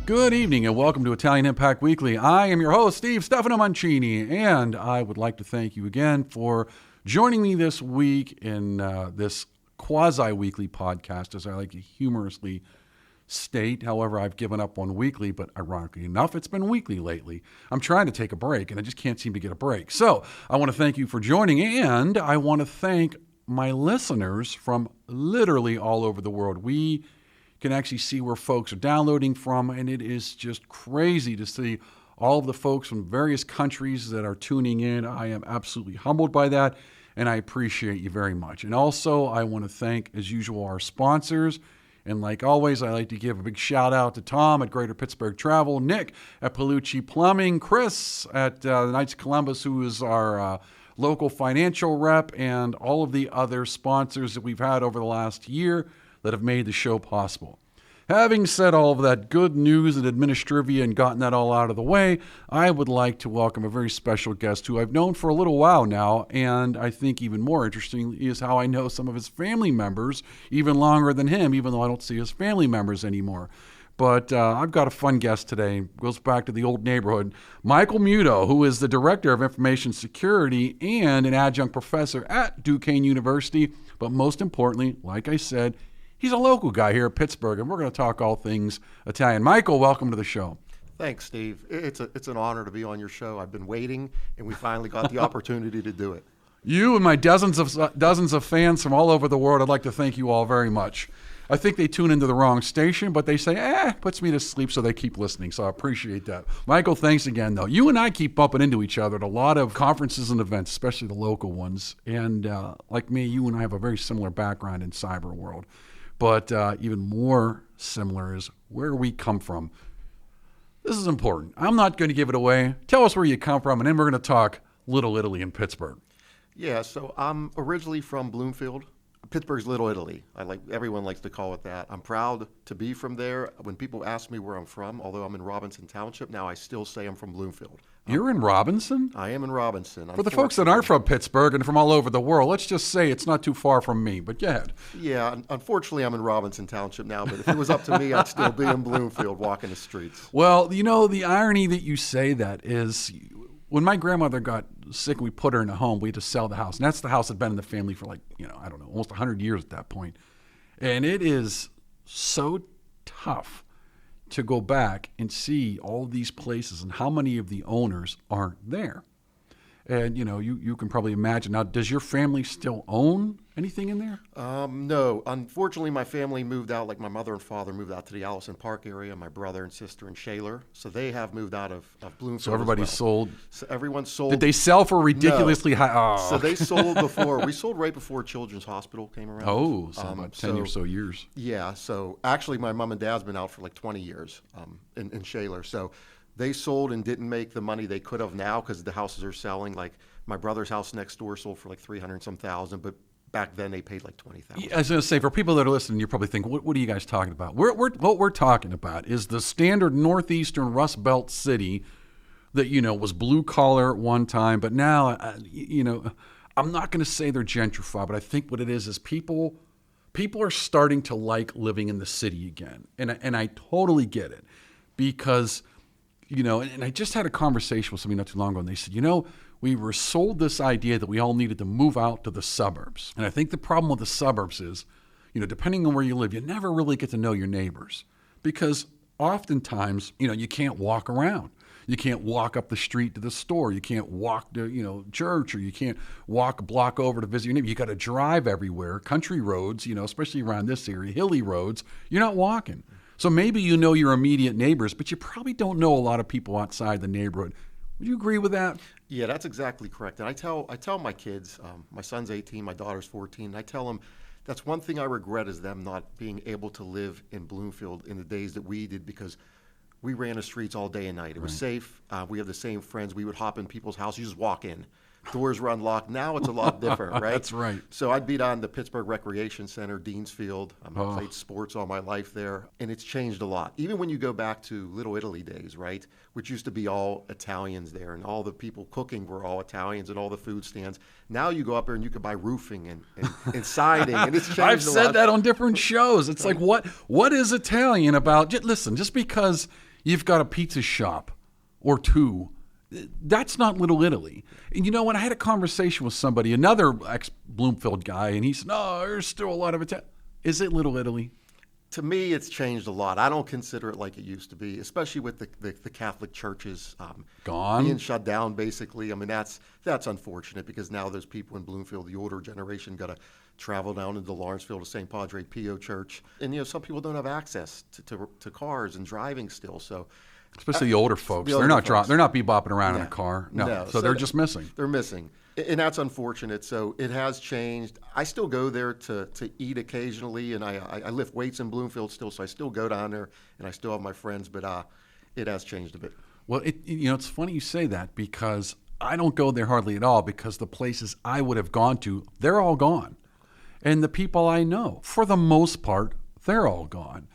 Good evening and welcome to Italian Impact Weekly. I am your host, Steve Stefano Mancini, and I would like to thank you again for joining me this week in this quasi-weekly podcast, as I like to humorously state. However, I've given up on weekly, but ironically enough, it's been weekly lately. I'm trying to take a break, and I just can't seem to get a break. So I want to thank you for joining, and I want to thank my listeners from literally all over the world. We can actually see where folks are downloading from, and it is just crazy to see all of the folks from various countries that are tuning in. I am absolutely humbled by that, and I appreciate you very much. And also, I want to thank, as usual, our sponsors. And like always, I like to give a big shout out to Tom at Greater Pittsburgh Travel, Nick at Palucci Plumbing, Chris at the Knights of Columbus, who is our local financial rep, and all of the other sponsors that we've had over the last year that have made the show possible. Having said all of that good news and administrivia and gotten that all out of the way, I would like to welcome a very special guest who I've known for a little while now, and I think even more interesting is how I know some of his family members even longer than him, even though I don't see his family members anymore. But I've got a fun guest today. It goes back to the old neighborhood. Michael Muto, who is the Director of Information Security and an adjunct professor at Duquesne University. But most importantly, like I said, he's a local guy here at Pittsburgh, and we're going to talk all things Italian. Michael, welcome to the show. Thanks, Steve. It's an honor to be on your show. I've been waiting, and we finally got the opportunity to do it. You and my dozens of fans from all over the world, I'd like to thank you all very much. I think they tune into the wrong station, but they say, puts me to sleep, so they keep listening. So I appreciate that. Michael, thanks again, though. You and I keep bumping into each other at a lot of conferences and events, especially the local ones. And like me, you and I have a very similar background in cyber world. But even more similar is where we come from. This is important. I'm not going to give it away. Tell us where you come from, and then we're going to talk Little Italy in Pittsburgh. Yeah, so I'm originally from Bloomfield. Pittsburgh's Little Italy. Everyone likes to call it that. I'm proud to be from there. When people ask me where I'm from, although I'm in Robinson Township now, I still say I'm from Bloomfield. You're in Robinson? I am in Robinson. For the folks that aren't from Pittsburgh and from all over the world, let's just say it's not too far from me, but go ahead. Yeah, unfortunately I'm in Robinson Township now, but if it was up to me, I'd still be in Bloomfield walking the streets. Well, you know, the irony that you say that is when my grandmother got sick and we put her in a home, we had to sell the house. And that's the house that had been in the family for almost 100 years at that point. And it is so tough to go back and see all these places and how many of the owners aren't there. And, you can probably imagine. Now, does your family still own anything in there? No. Unfortunately, my family moved out, like my mother and father moved out to the Allison Park area, my brother and sister in Shaler. So they have moved out of Bloomfield. So everybody's sold? So everyone sold. Did they sell for ridiculously high? Oh. So they sold before. We sold right before Children's Hospital came around. Oh, so about 10 or so years. Yeah. So actually, my mom and dad's been out for like 20 years in Shaler. So they sold and didn't make the money they could have now because the houses are selling. Like my brother's house next door sold for like $300,000, but back then they paid like $20,000. I was going to say, for people that are listening, you're probably thinking, what are you guys talking about? What we're talking about is the standard northeastern Rust Belt city that, was blue collar at one time, but now, I'm not going to say they're gentrified, but I think what it is people are starting to like living in the city again. And I totally get it because, and I just had a conversation with somebody not too long ago, and they said, we were sold this idea that we all needed to move out to the suburbs. And I think the problem with the suburbs is, depending on where you live, you never really get to know your neighbors because oftentimes, you can't walk around. You can't walk up the street to the store. You can't walk to, church, or you can't walk a block over to visit your neighbor. You got to drive everywhere. Country roads, especially around this area, hilly roads, you're not walking. So maybe you know your immediate neighbors, but you probably don't know a lot of people outside the neighborhood. Would you agree with that? Yeah, that's exactly correct. And I tell my kids, my son's 18, my daughter's 14, and I tell them that's one thing I regret is them not being able to live in Bloomfield in the days that we did because we ran the streets all day and night. It was safe. We have the same friends. We would hop in people's houses. You just walk in. Doors were unlocked. Now it's a lot different, right? That's right. So I'd be down the Pittsburgh Recreation Center, Deansfield. I played sports all my life there, and it's changed a lot. Even when you go back to Little Italy days, right, which used to be all Italians there, and all the people cooking were all Italians, and all the food stands. Now you go up there and you can buy roofing and siding, and it's changed I've a said lot. that on different shows. It's like, what is Italian about? Listen, just because you've got a pizza shop or two. That's not Little Italy. And you know, when I had a conversation with somebody, another ex-Bloomfield guy, and he said, no, there's still a lot of Italian. Is it Little Italy? To me, it's changed a lot. I don't consider it like it used to be, especially with the Catholic churches Gone, being shut down. Basically, I mean that's unfortunate because now there's people in Bloomfield, the older generation, got to travel down into Lawrenceville to St. Padre Pio Church, and you know some people don't have access to cars and driving still. So, especially the older folks, the they're not folks. they're not bebopping around in a car. No. No. So they're just missing. They're missing. And that's unfortunate. So it has changed. I still go there to eat occasionally, and I lift weights in Bloomfield still, so I still go down there, and I still have my friends, but it has changed a bit. Well, it's funny you say that because I don't go there hardly at all because the places I would have gone to, they're all gone. And the people I know, for the most part, they're all gone.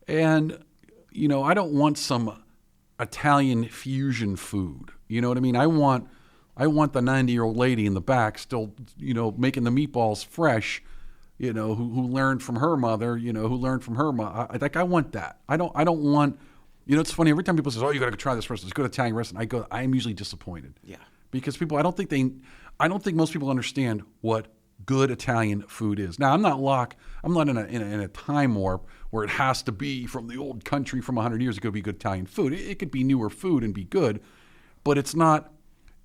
And, you know, I don't want some Italian fusion food. You know what I mean? I want the 90-year-old lady in the back still, you know, making the meatballs fresh, you know, who learned from her mother, you know, who learned from her mother. I want that. I don't want, you know, it's funny. Every time people say, oh, you got to try this restaurant, it's a good Italian restaurant, I'm usually disappointed. Yeah. Because people, I don't think most people understand what good Italian food is. Now, I'm not in a time warp where it has to be from the old country from 100 years ago to be good Italian food. It could be newer food and be good, but it's not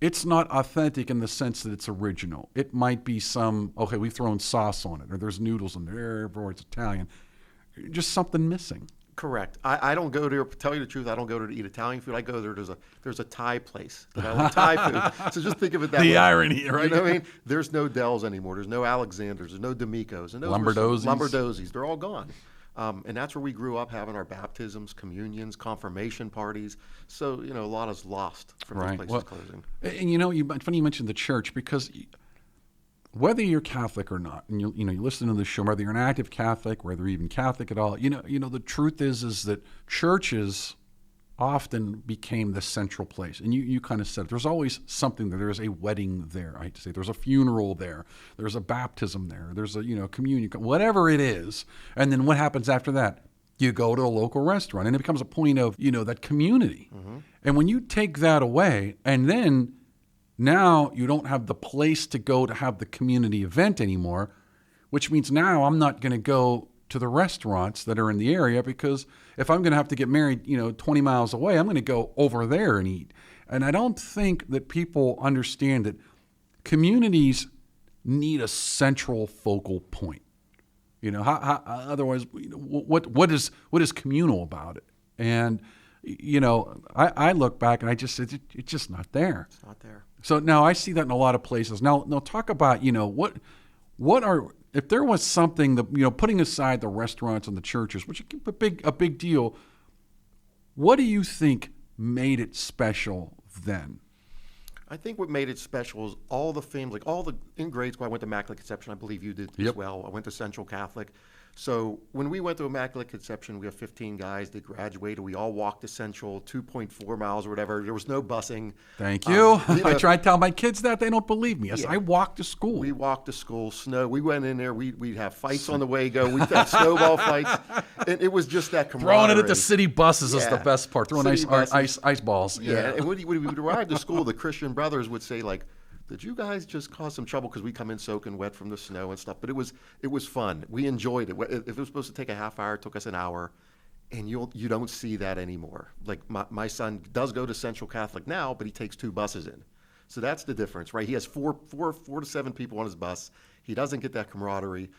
authentic in the sense that it's original. It might be okay, we've thrown sauce on it, or there's noodles in there, or it's Italian. Just something missing. Correct. I don't go there, tell you the truth, I don't go there to eat Italian food. I go there, there's a Thai place that I love Thai food. So just think of it that way. The irony, right? You know what I mean? There's no Dells anymore. There's no Alexanders. There's no D'Amicos. And Lombardozzi's. They're all gone. And that's where we grew up, having our baptisms, communions, confirmation parties. So, you know, a lot is lost from those places closing. And, you know, it's funny you mentioned the church because whether you're Catholic or not, and you listen to the show, whether you're an active Catholic, whether you're even Catholic at all, you know, the truth is that churches often became the central place. And you kind of said, there's always something there. There's a wedding there, I hate to say. There's a funeral there. There's a baptism there. There's a, you know, communion, whatever it is. And then what happens after that? You go to a local restaurant, and it becomes a point of, you know, that community. Mm-hmm. And when you take that away, and then now you don't have the place to go to have the community event anymore, which means now I'm not going to go to the restaurants that are in the area, because if I'm going to have to get married, you know, 20 miles away, I'm going to go over there and eat. And I don't think that people understand that communities need a central focal point. You know, how otherwise, what is communal about it? And, you know, I look back and it's just not there. It's not there. So now I see that in a lot of places. Now talk about, you know, if there was something that, you know, putting aside the restaurants and the churches, which is a big deal, what do you think made it special then? I think what made it special is all the families, like in grade school, I went to Immaculate Conception. I believe you did as well. I went to Central Catholic. So when we went to Immaculate Conception, we have 15 guys that graduated. We all walked to Central, 2.4 miles or whatever. There was no busing. Thank you. I try to tell my kids that. They don't believe me. I walked to school. We walked to school. Snow. We went in there. We'd have fights on the way go. We'd have snowball fights. And it was just that camaraderie. Throwing it at the city buses is the best part. Throwing ice balls. Yeah. And when we would arrive to school, the Christian brothers would say, like, did you guys just cause some trouble? Because we come in soaking wet from the snow and stuff. But it was fun. We enjoyed it. If it was supposed to take a half hour, it took us an hour. And you don't see that anymore. Like my son does go to Central Catholic now, but he takes 2 buses in. So that's the difference, right? He has four to 7 people on his bus. He doesn't get that camaraderie.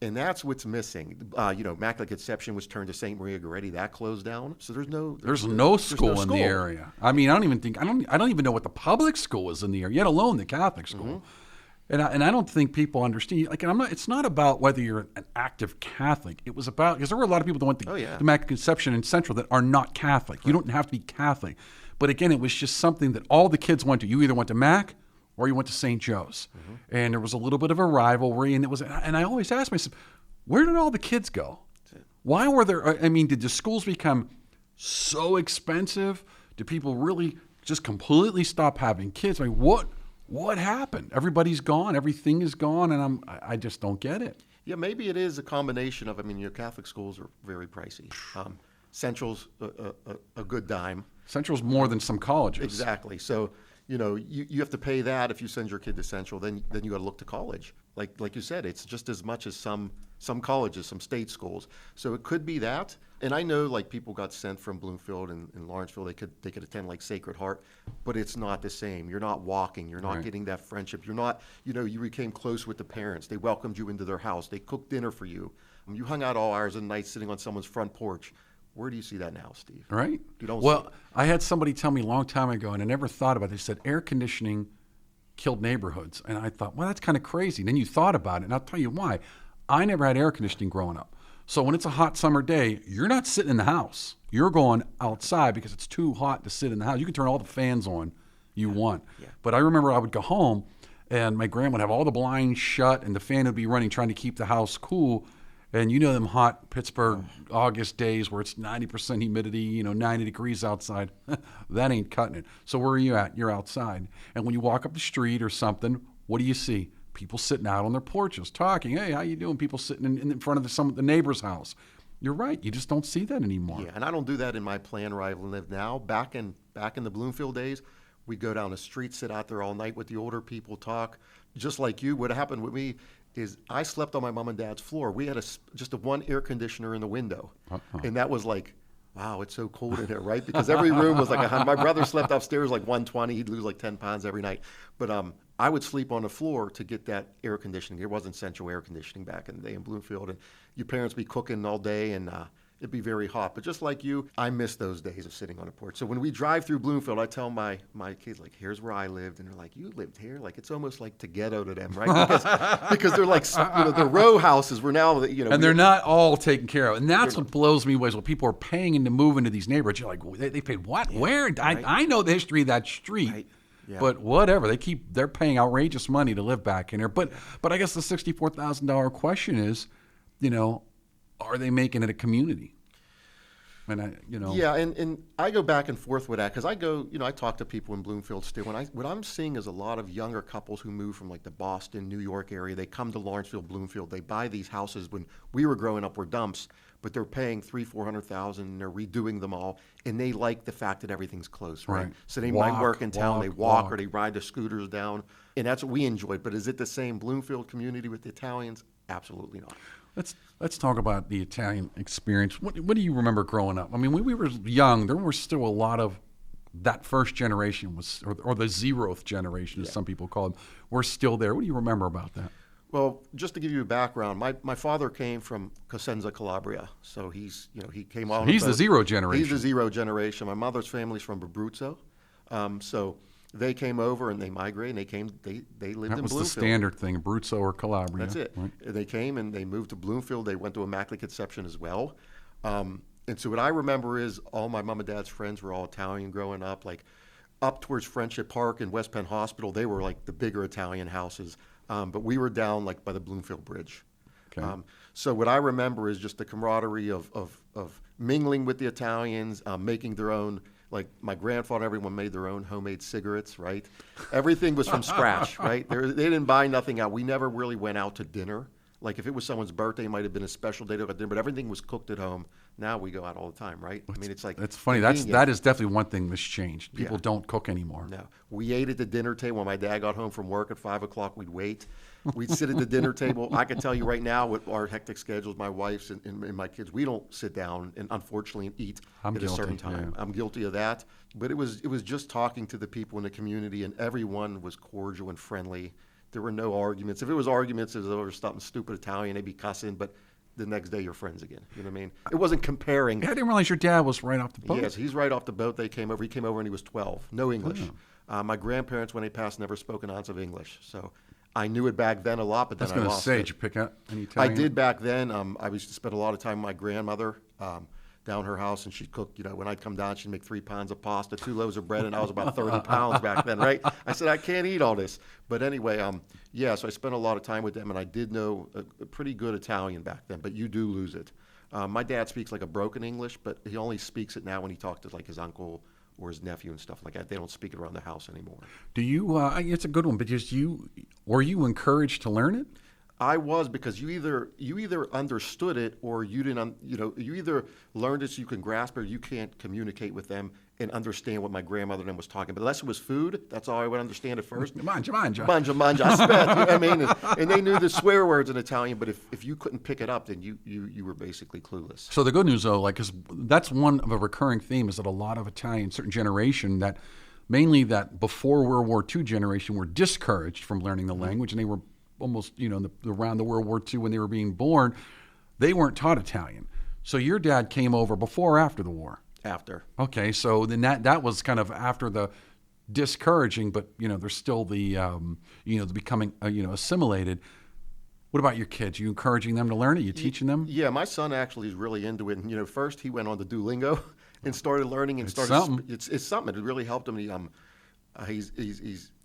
And that's what's missing. You know, Immaculate Conception was turned to St. Maria Goretti. That closed down. So there's no school in the area. I mean, I don't even know what the public school is in the area, yet alone the Catholic school. Mm-hmm. And I don't think people understand. Like, it's not about whether you're an active Catholic. It was about, because there were a lot of people that went to Immaculate Conception and Central that are not Catholic. Correct. You don't have to be Catholic. But again, it was just something that all the kids went to. You either went to Mac or you went to St. Joe's. Mm-hmm. And there was a little bit of a rivalry, and I always asked myself, where did all the kids go? Why were there, I mean, did the schools become so expensive? Did people really just completely stop having kids? I mean, what happened? Everybody's gone, everything is gone, and I just don't get it. Yeah, maybe it is a combination of, I mean, your Catholic schools are very pricey. Central's a good dime. Central's more than some colleges. Exactly. So, you have to pay that if you send your kid to Central. Then you got to look to college. Like you said, it's just as much as some colleges, some state schools. So it could be that. And I know like people got sent from Bloomfield and Lawrenceville. They could attend like Sacred Heart, but it's not the same. You're not walking. You're not Right. getting that friendship. You're not. You became close with the parents. They welcomed you into their house. They cooked dinner for you. You hung out all hours of the night sitting on someone's front porch. Where do you see that now, Steve? Right. You don't Well, see it. I had somebody tell me a long time ago, and I never thought about it. They said air conditioning killed neighborhoods. And I thought, well, that's kind of crazy. Then you thought about it, and I'll tell you why. I never had air conditioning growing up. So when it's a hot summer day, you're not sitting in the house. You're going outside because it's too hot to sit in the house. You can turn all the fans on you want. Yeah. But I remember I would go home, and my grandma would have all the blinds shut, and the fan would be running, trying to keep the house cool. And them hot Pittsburgh August days where it's 90% humidity, 90 degrees outside, that ain't cutting it. So where are you at? You're outside. And when you walk up the street or something, what do you see? People sitting out on their porches talking. Hey, how you doing? People sitting in front of the neighbor's house. You're right. You just don't see that anymore. Yeah, and I don't do that in my plan where I live now. Back in the Bloomfield days, we go down the street, sit out there all night with the older people, talk. Just like you, what happened with me is I slept on my mom and dad's floor. We had just a one air conditioner in the window, and that was like, wow, it's so cold in here, right? Because every room was like 100. My brother slept upstairs like 120. He'd lose like 10 pounds every night. But I would sleep on the floor to get that air conditioning. There wasn't central air conditioning back in the day in Bloomfield, and your parents be cooking all day, and it'd be very hot. But just like you, I miss those days of sitting on a porch. So when we drive through Bloomfield, I tell my kids, like, here's where I lived. And they're like, you lived here? Like, it's almost like to ghetto to them, right? Because they're like, the row houses were now, And they're not all taken care of. And that's what blows me away. Is when people are paying to move into these neighborhoods. You're like, they paid what? Yeah, Where? right. I know the history of that street. Right. Yeah. But whatever, they're paying outrageous money to live back in there. But I guess the $64,000 question is, are they making it a community? And Yeah, and I go back and forth with that because I talk to people in Bloomfield still. What I'm seeing is a lot of younger couples who move from like the Boston, New York area. They come to Lawrenceville, Bloomfield. They buy these houses when we were growing up were dumps, but they're paying $300,000-$400,000 and they're redoing them all. And they like the fact that everything's close, right? So they might work in town, they walk or they ride the scooters down. And that's what we enjoyed. But is it the same Bloomfield community with the Italians? Absolutely not. Let's talk about the Italian experience. What do you remember growing up? I mean, when we were young, there were still a lot of that first generation or the zeroth generation, as some people call them, were still there. What do you remember about that? Well, just to give you a background, my father came from Cosenza, Calabria, so he came out. He's the zero generation. He's the zero generation. My mother's family's from Abruzzo, so they came over and they migrated. And they lived in Bloomfield. That was the standard thing, Abruzzo or Calabria. That's it. Right? They came and they moved to Bloomfield. They went to Immaculate Conception as well. And so what I remember is all my mom and dad's friends were all Italian growing up. Like up towards Friendship Park and West Penn Hospital, they were like the bigger Italian houses. But we were down like by the Bloomfield Bridge. Okay. So what I remember is just the camaraderie of mingling with the Italians, making their own. Like my grandfather, everyone made their own homemade cigarettes, right? Everything was from scratch, right? They didn't buy nothing out. We never really went out to dinner. Like if it was someone's birthday, it might have been a special day to go to dinner, but everything was cooked at home. Now we go out all the time, right? I mean, it's like that's funny. That is definitely one thing that's changed. People don't cook anymore. No, we ate at the dinner table. When my dad got home from work at 5 o'clock, we'd wait. We'd sit at the dinner table. I can tell you right now, with our hectic schedules, my wife's and my kids, we don't sit down and unfortunately eat at a certain time. Yeah. I'm guilty of that. But it was just talking to the people in the community, and everyone was cordial and friendly. There were no arguments. If it was arguments, it was over something stupid Italian, they'd be cussing, but the next day you're friends again. You know what I mean? It wasn't comparing. I didn't realize your dad was right off the boat. Yes, he's right off the boat. He came over when he was 12. No English. Oh. My grandparents, when they passed, never spoke an ounce of English. So I knew it back then a lot, but then I lost it. Did you pick up any Italian? I did back then. I used to spend a lot of time with my grandmother down her house, and she'd cook, when I'd come down, she'd make 3 pounds of pasta, 2 loaves of bread, and I was about 30 pounds back then, right? I said, I can't eat all this. But anyway, so I spent a lot of time with them, and I did know a pretty good Italian back then, but you do lose it. My dad speaks like a broken English, but he only speaks it now when he talks to like his uncle or his nephew and stuff like that. They don't speak it around the house anymore. Do you, it's a good one, but were you encouraged to learn it? I was, because you either understood it or you didn't. You either learned it so you can grasp it, or you can't communicate with them and understand what my grandmother then was talking. But unless it was food, that's all I would understand at first. Manja. I spent. You know what I mean? And they knew the swear words in Italian, but if you couldn't pick it up, then you were basically clueless. So the good news, though, because that's one of a recurring theme, is that a lot of Italian, certain generation, that mainly that before World War II generation, were discouraged from learning the language, and they were almost, around the World War II when they were being born, they weren't taught Italian. So your dad came over before or after the war? After. Okay, so then that was kind of after the discouraging, but there's still the the becoming assimilated. What about your kids? Are you encouraging them to learn it? You teaching them? Yeah, my son actually is really into it. And first he went on to Duolingo and started learning and started. Something. It's something. It really helped him.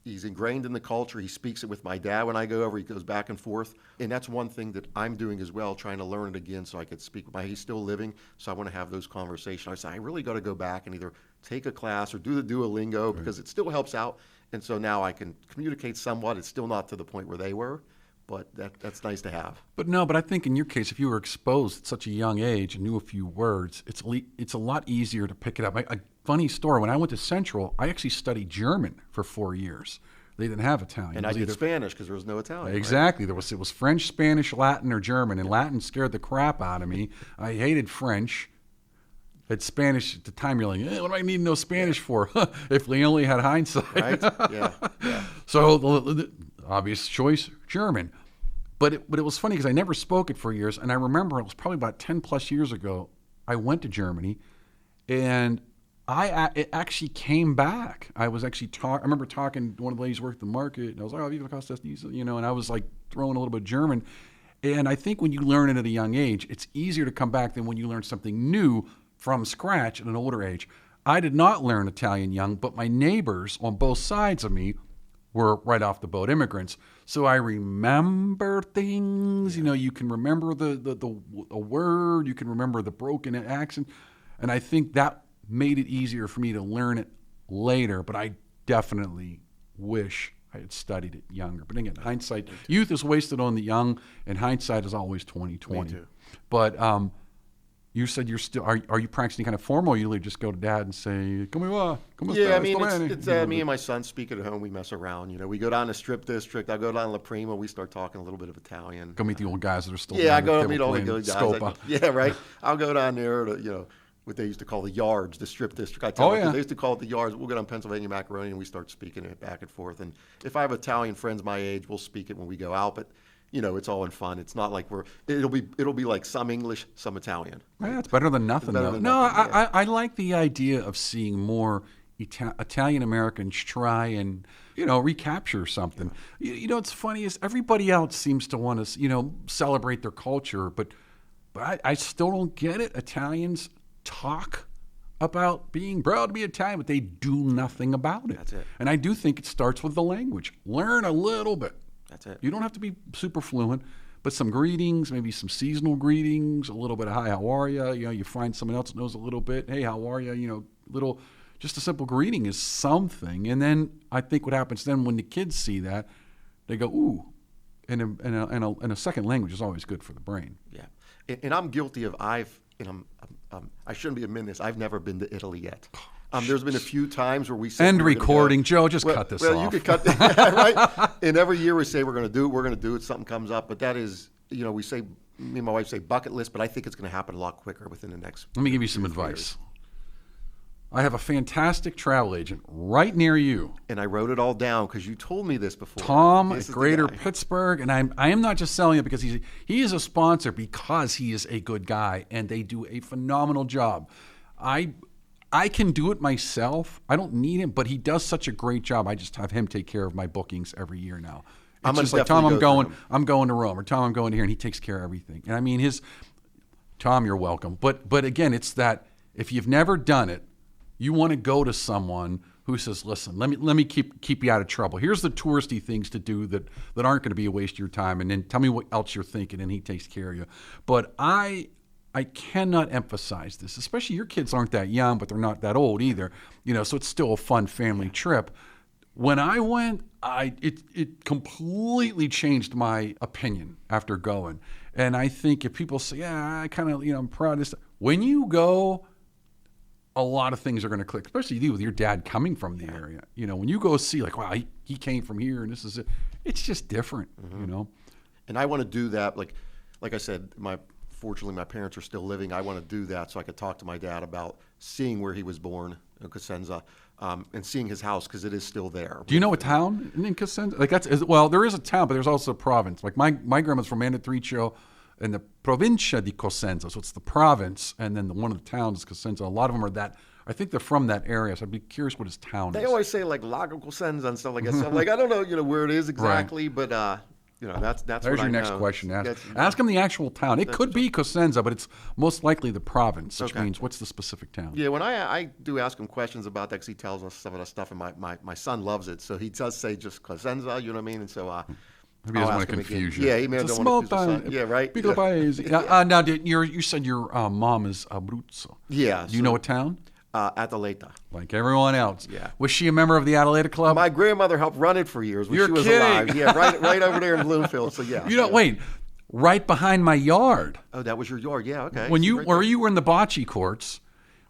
He's ingrained in the culture. He speaks it with my dad when I go over. He goes back and forth. And that's one thing that I'm doing as well, trying to learn it again so I could speak with he's still living, so I want to have those conversations. I say, I really got to go back and either take a class or do the Duolingo, because it still helps out. And so now I can communicate somewhat. It's still not to the point where they were, but that's nice to have. But I think in your case, if you were exposed at such a young age and knew a few words, it's a lot easier to pick it up. A funny story, when I went to Central, I actually studied German for 4 years. They didn't have Italian. And I did Spanish because there was no Italian. Exactly. Right? It was French, Spanish, Latin, or German, and Latin scared the crap out of me. I hated French. At Spanish at the time, you're like, what do I need to know Spanish for? If we only had hindsight. Right? Yeah. So the obvious choice, German. But it was funny because I never spoke it for years, and I remember it was probably about 10 plus years ago, I went to Germany, and it actually came back. I was actually I remember talking to one of the ladies who worked the market, and I was like, Viva Costa, and I was like throwing a little bit of German. And I think when you learn it at a young age, it's easier to come back than when you learn something new from scratch at an older age. I did not learn Italian young, but my neighbors on both sides of me were right off the boat immigrants. So I remember things, you can remember a word, you can remember the broken accent. And I think that made it easier for me to learn it later, but I definitely wish I had studied it younger. But again, hindsight, youth is wasted on the young, and hindsight is always 20/20. Me too. But you said you're still, are you practicing kind of formal? You just go to dad and say, come here, yeah, I mean, it's me and my son speak at home. We mess around. We go down to Strip District. I go down to La Prima. We start talking a little bit of Italian. Go meet the old guys that are still I go meet all the good guys. Yeah, right. I'll go down there to, what they used to call the yards, the Strip District. I tell them, they used to call it the yards. We'll go down Pennsylvania Macaroni, and we start speaking it back and forth. And if I have Italian friends my age, we'll speak it when we go out. But it's all in fun. It's not like it'll be like some English, some Italian. Yeah, it's better than nothing, though. I like the idea of seeing more Italian Americans try and, recapture something. Yeah. What's funny is everybody else seems to want to, celebrate their culture, but I still don't get it. Italians talk about being proud to be Italian, but they do nothing about it. That's it. And I do think it starts with the language. Learn a little bit. That's it. You don't have to be super fluent, but some greetings, maybe some seasonal greetings, a little bit of hi, how are you? You find someone else that knows a little bit. Hey, how are you? Just a simple greeting is something. And then I think what happens then when the kids see that, they go, ooh, and a second language is always good for the brain. Yeah, and I'm guilty of I shouldn't be admitting this. I've never been to Italy yet. There's been a few times where we say end recording, Joe. Just cut this off. You could cut this, right? And every year we say we're going to do it. Something comes up, but that is, we say, me and my wife say bucket list, but I think it's going to happen a lot quicker within the next. Let me give you some advice. I have a fantastic travel agent right near you. And I wrote it all down because you told me this before. Tom at Greater Pittsburgh. And I am not just selling it because he is a sponsor, because he is a good guy and they do a phenomenal job. I can do it myself. I don't need him, but he does such a great job. I just have him take care of my bookings every year now. It's just like, Tom, I'm going to Rome, or Tom, I'm going to here, and he takes care of everything. And I mean, Tom, you're welcome. But again, it's that if you've never done it, you want to go to someone who says, listen, let me keep you out of trouble. Here's the touristy things to do that aren't going to be a waste of your time, and then tell me what else you're thinking, and he takes care of you. But I cannot emphasize this, especially your kids aren't that young, but they're not that old either. So it's still a fun family trip. When I went, it completely changed my opinion after going. And I think if people say, yeah, I kind of, I'm proud of this. When you go, a lot of things are going to click, especially you with your dad coming from the area. When you go see like, wow, he came from here and this is it. It's just different, And I want to do that. Like I said, fortunately my parents are still living. I want to do that so I could talk to my dad about seeing where he was born in Cosenza, and seeing his house because it is still there. Do you know a town in Cosenza? Like there is a town, but there's also a province. Like my grandma's from Mandatricio in the provincia di Cosenza, so it's the province, and then one of the towns is Cosenza. A lot of them are that. I think they're from that area, so I'd be curious what his town is. They always say like Lago Cosenza and stuff like that. So I'm like, I don't know, where it is exactly, right. But that's There's what your I next know. question. Ask him the actual town. It could be Cosenza, but it's most likely the province, which means what's the specific town? Yeah, when I do ask him questions about that, because he tells us some of that stuff, and my son loves it, so he does say just Cosenza, you know what I mean? And so maybe he doesn't want to confuse you. Yeah, he may it's don't a small want to confuse town. Yeah, right. Piccolo paese. Now, you said your mom is Abruzzo. Yeah. Do you know a town? Ataleta. Like everyone else. Yeah. Was she a member of the Ataleta Club? My grandmother helped run it for years when You're she was kidding. alive. Yeah, right over there in Bloomfield. So yeah. Wait, right behind my yard. Oh, that was your yard. Yeah, okay. When you were in the bocce courts,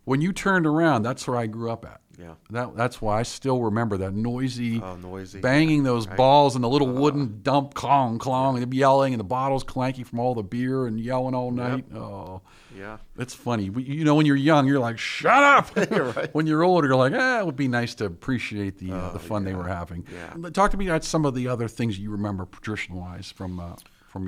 when you turned around, that's where I grew up at. Yeah. That's why I still remember that noisy noisy. banging those balls and the little wooden dump, clong, clong, and they'd be yelling, and the bottles clanking from all the beer and yelling all night. Yep. Oh, yeah. It's funny. When you're young, you're like, shut up. You're right. When you're older, you're like, it would be nice to appreciate the fun they were having. Yeah. Talk to me about some of the other things you remember traditional-wise from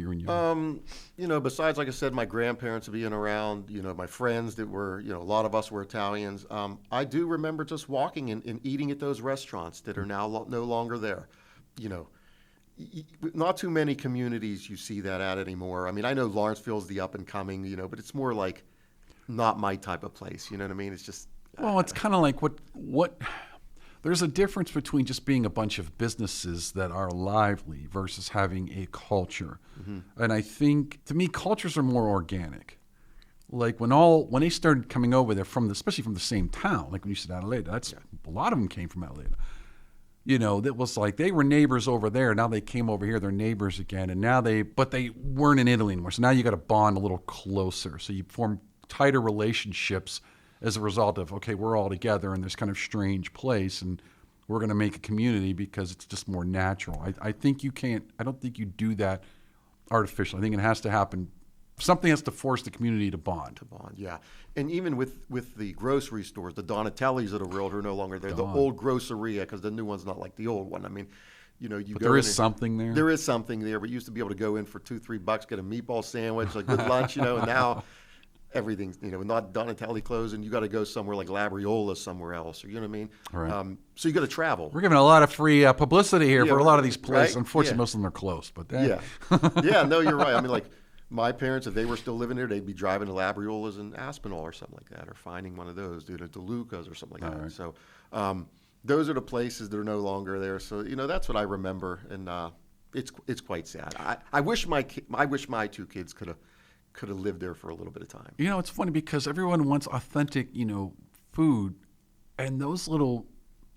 your young. Besides, like I said, my grandparents being around, my friends that were, a lot of us were Italians. I do remember just walking and eating at those restaurants that are now no longer there. Not too many communities you see that at anymore. I mean, I know Lawrenceville's the up and coming, but it's more like not my type of place. You know what I mean? It's just. Well, it's kind of like what. There's a difference between just being a bunch of businesses that are lively versus having a culture. Mm-hmm. And I think, to me, cultures are more organic. Like when they started coming over there especially from the same town, like when you said Adelaide, a lot of them came from Adelaide. That was like they were neighbors over there. Now they came over here, they're neighbors again. And but they weren't in Italy anymore. So now you got to bond a little closer. So you form tighter relationships as a result of, okay, we're all together in this kind of strange place and we're going to make a community because it's just more natural. I don't think you do that artificially. I think it has to happen. Something has to force the community to bond. Yeah. And even with the grocery stores, the Donatellis of the world are no longer there. The old groceria, because the new one's not like the old one. I mean, but there is something there. There is something there, but you used to be able to go in for $2-3, get a meatball sandwich, a good lunch, and now everything's, not Donatelli clothes, and you got to go somewhere like Labriola somewhere else, or you know what I mean? Right. So you got to travel. We're giving a lot of free publicity here for a lot of these places. Right? Unfortunately, most of them are closed. But yeah, no, you're right. I mean, like my parents, if they were still living there, they'd be driving to Labriola's in Aspinall or something like that, or finding one of those, doing it to DeLuca's or something like that. Right. So those are the places that are no longer there. So that's what I remember, and it's quite sad. I wish my two kids could have lived there for a little bit of time. It's funny because everyone wants authentic, food, and those little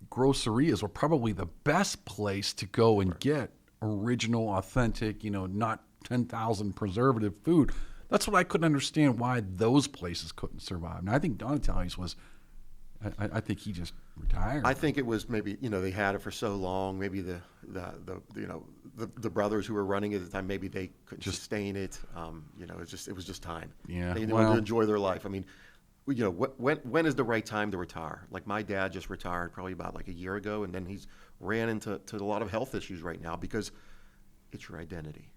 grocerias were probably the best place to go and get original, authentic, not 10,000 preservative food. That's what I couldn't understand why those places couldn't survive. Now I think Donatelli's was. I think he just retired. I think it was maybe they had it for so long. Maybe the brothers who were running it at the time, maybe they couldn't sustain it. It was just time. Yeah, they wanted to enjoy their life. I mean, when is the right time to retire? Like my dad just retired probably about like a year ago, and then he's ran into a lot of health issues right now because it's your identity.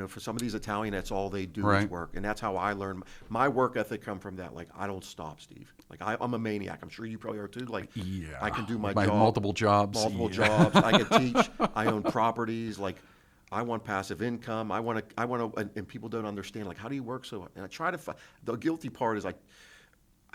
For some of these Italian, that's all they do is work. And that's how I learned. My work ethic come from that. Like, I don't stop, Steve. Like, I'm a maniac. I'm sure you probably are too. Like, I can do my job. Multiple jobs. Jobs. I can teach. I own properties. Like, I want passive income. I want to, and people don't understand, like, how do you work so hard? And I try to, the guilty part is I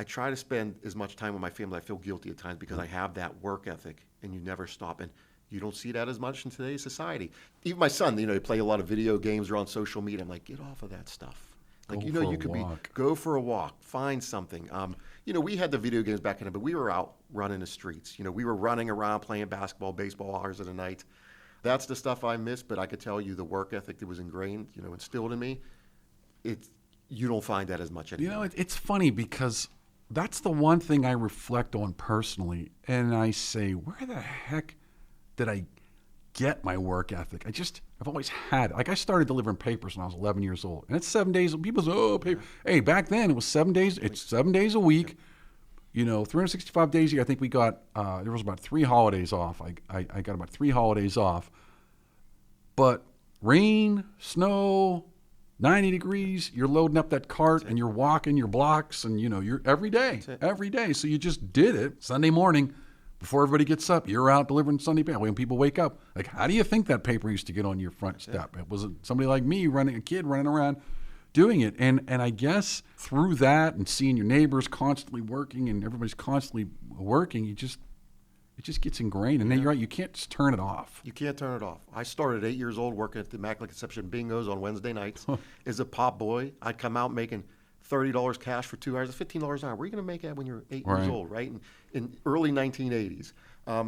try to spend as much time with my family. I feel guilty at times because I have that work ethic and you never stop. And you don't see that as much in today's society. Even my son, they play a lot of video games or on social media. I'm like, get off of that stuff. Like, Go you know, for a you could walk. go for a walk, find something. You know, we had the video games back in it, but we were out running the streets. You know, we were running around playing basketball, baseball hours of the night. That's the stuff I miss, but I could tell you the work ethic that was ingrained, you know, instilled in me, you don't find that as much anymore. You know, it's funny because that's the one thing I reflect on personally, and I say, where the heck did I get my work ethic? I've always had it. Like, I started delivering papers when I was 11 years old, and it's 7 days. People say, oh, paper. Hey, back then it was 7 days. It's 7 days a week. You know, 365 days a year. I think we got, there was about 3 holidays off. I got about 3 holidays off. But rain, snow, 90 degrees, you're loading up that cart and you're walking your blocks, and, you know, you're every day. So you just did it. Sunday morning, before everybody gets up, you're out delivering Sunday paper. When people wake up, like, how do you think that paper used to get on your front step? It was somebody like me, a kid running around doing it. And I guess through that and seeing your neighbors constantly working and everybody's constantly working, it just gets ingrained. And then you're right, you can't just turn it off. You can't turn it off. I started at 8 years old working at the Immaculate Conception Bingos on Wednesday nights. As a pop boy, I'd come out making $30 cash for 2 hours, $15 an hour. Where are you going to make that when you're 8 years old, right? In early 1980s.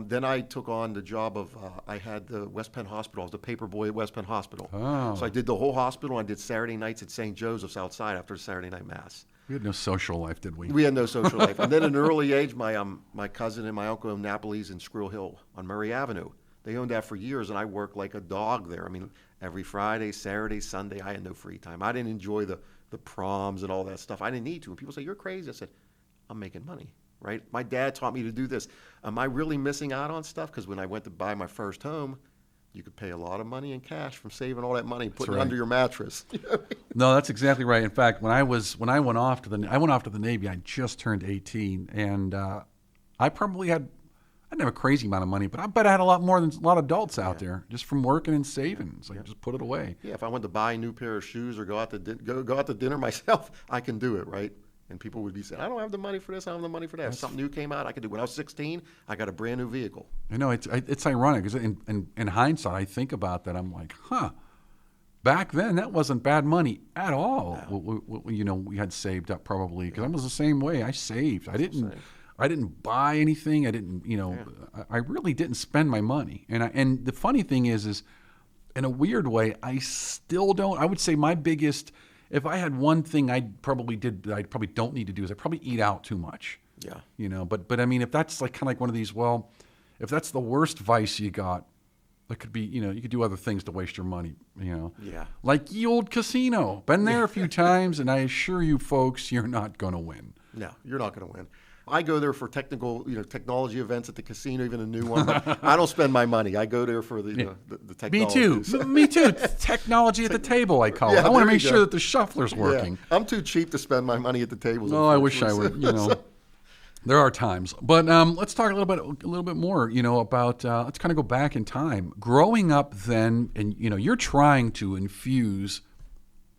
Then I took on the job of, I had the West Penn Hospital. I was the paper boy at West Penn Hospital. Oh. So I did the whole hospital. I did Saturday nights at St. Joseph's outside after the Saturday night mass. We had no social life, did we? We had no social life. And then at an early age, my cousin and my uncle owned Napoli's in Squirrel Hill on Murray Avenue. They owned that for years, and I worked like a dog there. I mean, every Friday, Saturday, Sunday, I had no free time. I didn't enjoy the proms and all that stuff. I didn't need to. And people say, you're crazy. I said, I'm making money, right? My dad taught me to do this. Am I really missing out on stuff? Because when I went to buy my first home, you could pay a lot of money in cash from saving all that money and putting it under your mattress. No, that's exactly right. In fact, when I went off to the Navy, I just turned 18, and I didn't have a crazy amount of money, but I bet I had a lot more than a lot of adults out there just from working and saving. So I just put it away. Yeah, if I wanted to buy a new pair of shoes or go out to dinner myself, I can do it, right? And people would be saying, I don't have the money for this, I don't have the money for that. If something new came out, I could do it. When I was 16, I got a brand new vehicle. I know, it's ironic, because in hindsight, I think about that, I'm like, back then, that wasn't bad money at all. No. We had saved up probably, because I was the same way. I saved. I didn't buy anything. I didn't, I really didn't spend my money. And the funny thing is in a weird way, I still don't. I would say my biggest, if I had one thing I probably don't need to do, is I probably eat out too much. Yeah. But I mean, if that's like kind of like one of these, well, if that's the worst vice you got, that could be, you could do other things to waste your money, Yeah. Like the old casino. Been there a few times, and I assure you folks, you're not going to win. No, you're not going to win. I go there for technology events at the casino, even a new one. But I don't spend my money. I go there for the technology. Me too. Technology at the table, I call it. I want to make sure that the shuffler's working. Yeah. I'm too cheap to spend my money at the tables. No, I wish I were. There are times, but let's talk a little bit more. About let's kind of go back in time. Growing up then, and you're trying to infuse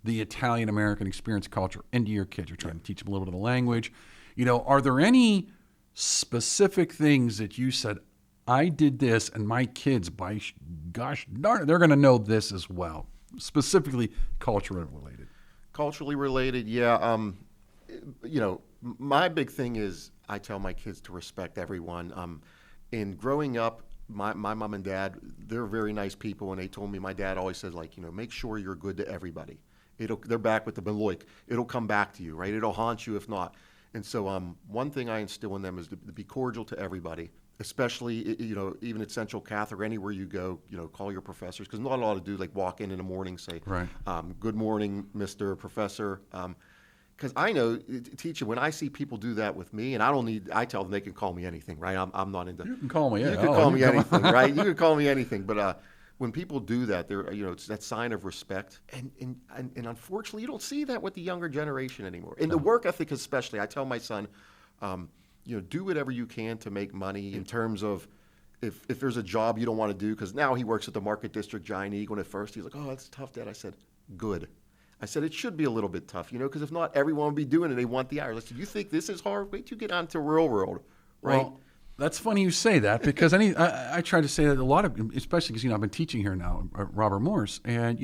the Italian American experience culture into your kids. You're trying to teach them a little bit of the language. Are there any specific things that you said, I did this, and my kids, by gosh darn it, they're going to know this as well, specifically culturally related? Culturally related, yeah. My big thing is I tell my kids to respect everyone. In growing up, my mom and dad, they're very nice people, and they told me, my dad always says, make sure you're good to everybody. They're back with the Beloik. It'll come back to you, right? It'll haunt you if not. And so one thing I instill in them is to be cordial to everybody, especially, even at Central Catholic or anywhere you go, call your professors, because not a lot of do walk in the morning, say, right. Good morning, Mr. Professor. Because I know, teacher, when I see people do that with me, and I tell them they can call me anything, right? I'm not into. You can call me, yeah. You can call me anything, right? You can call me anything, but when people do that, it's that sign of respect, and unfortunately, you don't see that with the younger generation anymore. In the work ethic, especially, I tell my son, do whatever you can to make money. In terms of if there's a job you don't want to do, because now he works at the Market District Giant Eagle. And at first, he's like, "Oh, that's tough, Dad." I said, "Good." I said, it should be a little bit tough, because if not, everyone would be doing it. They want the hours. I said, you think this is hard? Wait till you get onto real world, right? Well, that's funny you say that, because I try to say that a lot of, especially because, I've been teaching here now at Robert Morse, and,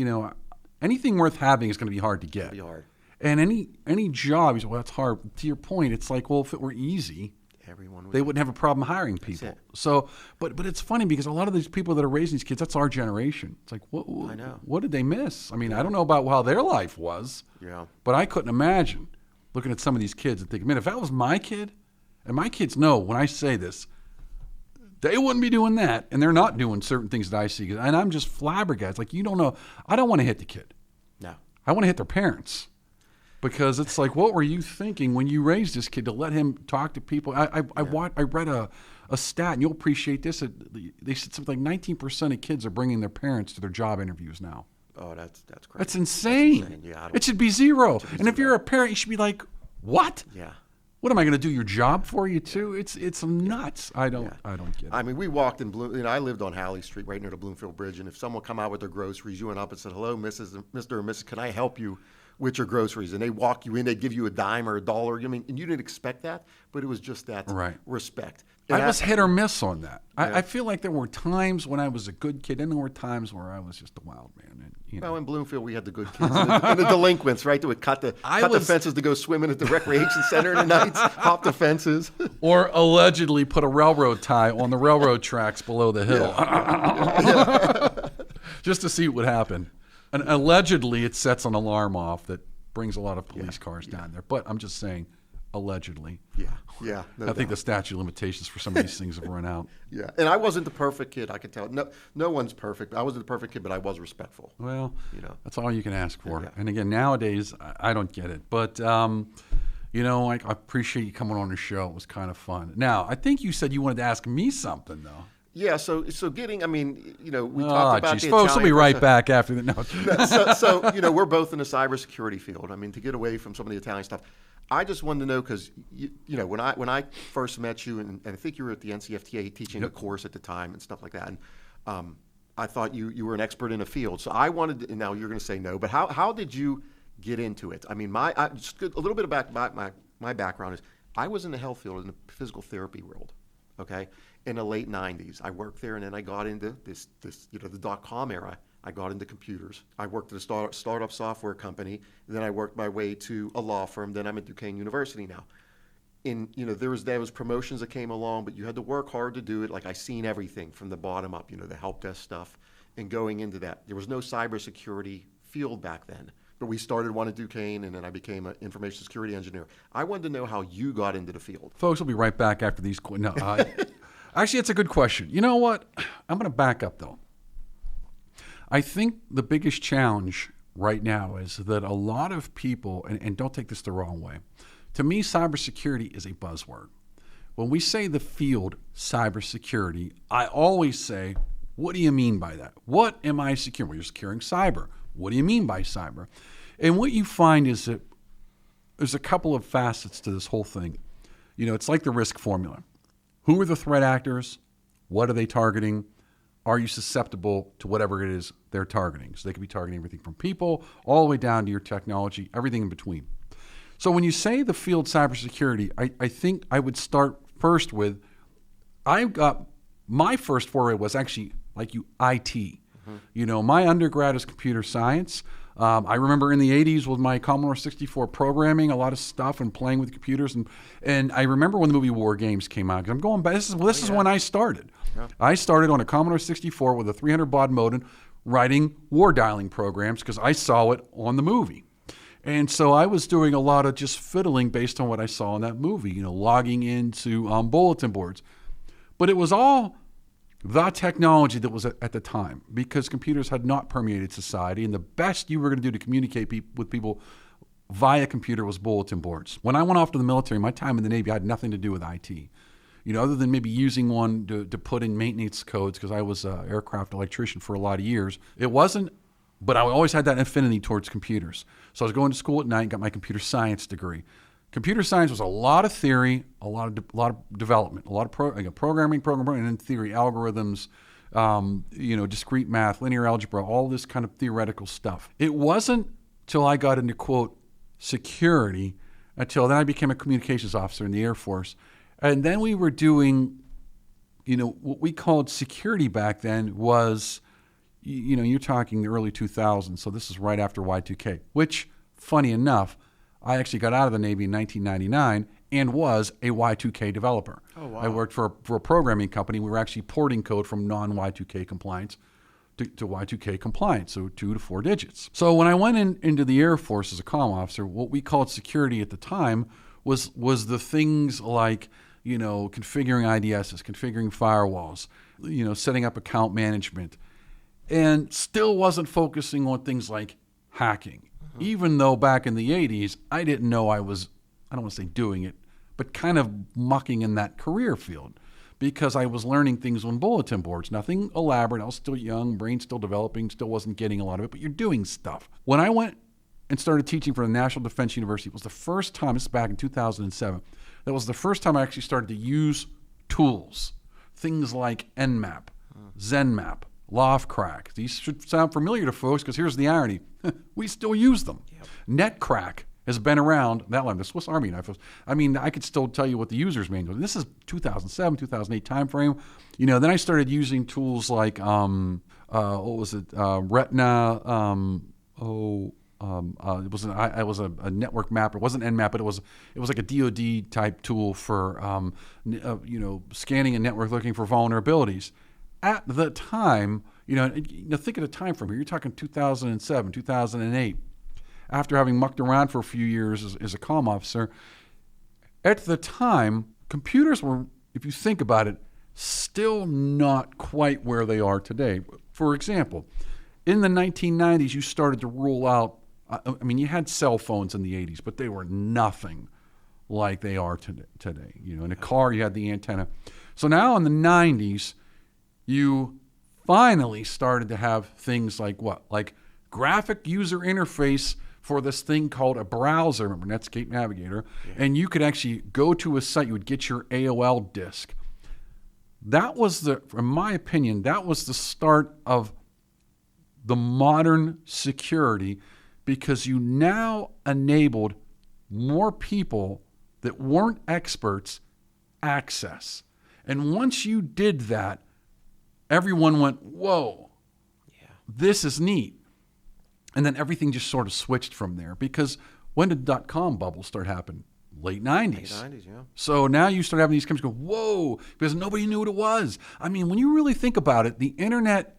anything worth having is going to be hard to get. It'll be hard. And any job, you say, well, that's hard. To your point, it's like, well, if it were easy, everyone would. They wouldn't have a problem hiring people. That's it. So, but it's funny because a lot of these people that are raising these kids, that's our generation. It's like, I know. what did they miss? I mean, I don't know about how their life was, but I couldn't imagine looking at some of these kids and thinking, man, if that was my kid, and my kids know when I say this, they wouldn't be doing that, and they're not doing certain things that I see. And I'm just flabbergasted. Like, you don't know. I don't want to hit the kid. No. I want to hit their parents. Because it's like, what were you thinking when you raised this kid to let him talk to people? I read a stat, and you'll appreciate this. They said something like 19% of kids are bringing their parents to their job interviews now. Oh, that's crazy. That's insane. That's insane. Yeah, it should be zero. And if you're a parent, you should be like, what? Yeah. What am I going to do your job for you too? It's nuts. I don't get it. I mean, we walked in I lived on Halley Street right near the Bloomfield Bridge, and if someone come out with their groceries, you went up and said, "Hello, Mr. or Mrs. Can I help you with your groceries?" And they walk you in, they'd give you a dime or a dollar. I mean, and you didn't expect that, but it was just that respect. And I was hit or miss on that. I feel like there were times when I was a good kid, and there were times where I was just a wild man. And, well, in Bloomfield, we had the good kids and the delinquents, right? That would cut the fences to go swimming at the recreation center in the nights, hop the fences. Or allegedly put a railroad tie on the railroad tracks below the hill. Just to see what would happen. And allegedly, it sets an alarm off that brings a lot of police cars down there. But I'm just saying, allegedly. Yeah. I think the statute of limitations for some of these things have run out. Yeah, and I wasn't the perfect kid. I can tell. No one's perfect. I wasn't the perfect kid, but I was respectful. Well, that's all you can ask for. Yeah. And again, nowadays, I don't get it. But, I appreciate you coming on the show. It was kind of fun. Now, I think you said you wanted to ask me something, though. Yeah, so getting, we talked about the folks, we'll be right back after that. So, we're both in the cybersecurity field. I mean, to get away from some of the Italian stuff, I just wanted to know because, when I first met you, and I think you were at the NCFTA teaching a course at the time and stuff like that, and I thought you were an expert in a field. So I wanted to, and now you're going to say no, but how did you get into it? I mean, just a little bit about my background is I was in the health field, in the physical therapy world, okay? In the late 90s. I worked there, and then I got into this the .com era. I got into computers. I worked at a startup software company. Then I worked my way to a law firm. Then I'm at Duquesne University now. There was promotions that came along, but you had to work hard to do it. Like I seen everything from the bottom up, the help desk stuff, and going into that. There was no cybersecurity field back then. But we started one at Duquesne, and then I became an information security engineer. I wanted to know how you got into the field. Folks, we'll be right back after these. Actually, it's a good question. You know what? I'm going to back up, though. I think the biggest challenge right now is that a lot of people, and don't take this the wrong way, to me, cybersecurity is a buzzword. When we say the field cybersecurity, I always say, what do you mean by that? What am I securing? Well, you're securing cyber. What do you mean by cyber? And what you find is that there's a couple of facets to this whole thing. It's like the risk formula. Who are the threat actors? What are they targeting? Are you susceptible to whatever it is they're targeting? So they could be targeting everything from people all the way down to your technology, everything in between. So when you say the field cybersecurity, I think I would start first with, my first foray was actually like IT. Mm-hmm. My undergrad is computer science. I remember in the 80s with my Commodore 64 programming a lot of stuff and playing with computers. And I remember when the movie War Games came out. Because I'm going back. This is when I started. Yeah. I started on a Commodore 64 with a 300 baud modem writing war dialing programs because I saw it on the movie. And so I was doing a lot of just fiddling based on what I saw in that movie, logging into bulletin boards. But it was all the technology that was at the time, because computers had not permeated society, and the best you were going to do to communicate with people via computer was bulletin boards. When I went off to the military, my time in the Navy had nothing to do with IT. Other than maybe using one to put in maintenance codes, because I was an aircraft electrician for a lot of years. It wasn't, but I always had that affinity towards computers. So I was going to school at night and got my computer science degree. Computer science was a lot of theory, a lot of development, a lot of programming, and then theory, algorithms, discrete math, linear algebra, all this kind of theoretical stuff. It wasn't till I got into, quote, security, until then I became a communications officer in the Air Force. And then we were doing, what we called security back then was, you're talking the early 2000s, so this is right after Y2K, which, funny enough, I actually got out of the Navy in 1999 and was a Y2K developer. Oh, wow. I worked for a programming company. We were actually porting code from non-Y2K compliance to Y2K compliance, so 2 to 4 digits. So when I went into the Air Force as a comm officer, what we called security at the time was the things like, configuring IDSs, configuring firewalls, setting up account management, and still wasn't focusing on things like hacking. Even though back in the 80s, I didn't know I don't want to say doing it, but kind of mucking in that career field because I was learning things on bulletin boards. Nothing elaborate. I was still young, brain still developing, still wasn't getting a lot of it, but you're doing stuff. When I went and started teaching for the National Defense University, it was the first time, this is back in 2007, that was the first time I actually started to use tools. Things like Nmap, ZenMap, Loftcrack. These should sound familiar to folks because here's the irony. We still use them. Yep. Netcrack has been around, that line, the Swiss Army knife. I could still tell you what the user's manual is. This is 2007, 2008 timeframe. Then I started using tools like, Retina, it was a network map. It wasn't Nmap, but it was like a DoD type tool for scanning a network looking for vulnerabilities. At the time, think of the time from here. You're talking 2007, 2008. After having mucked around for a few years as a comm officer, at the time, computers were, if you think about it, still not quite where they are today. For example, in the 1990s, you started to roll out, you had cell phones in the 80s, but they were nothing like they are today. In a car, you had the antenna. So now in the 90s, you finally started to have things like what? Like graphic user interface for this thing called a browser, remember Netscape Navigator, and you could actually go to a site, you would get your AOL disk. That was in my opinion, that was the start of the modern security because you now enabled more people that weren't experts access. And once you did that, everyone went, whoa, this is neat. And then everything just sort of switched from there because when did the .com bubble start happening? Late 90s. Late 90s, yeah. So now you start having these companies go, whoa, because nobody knew what it was. When you really think about it, the internet,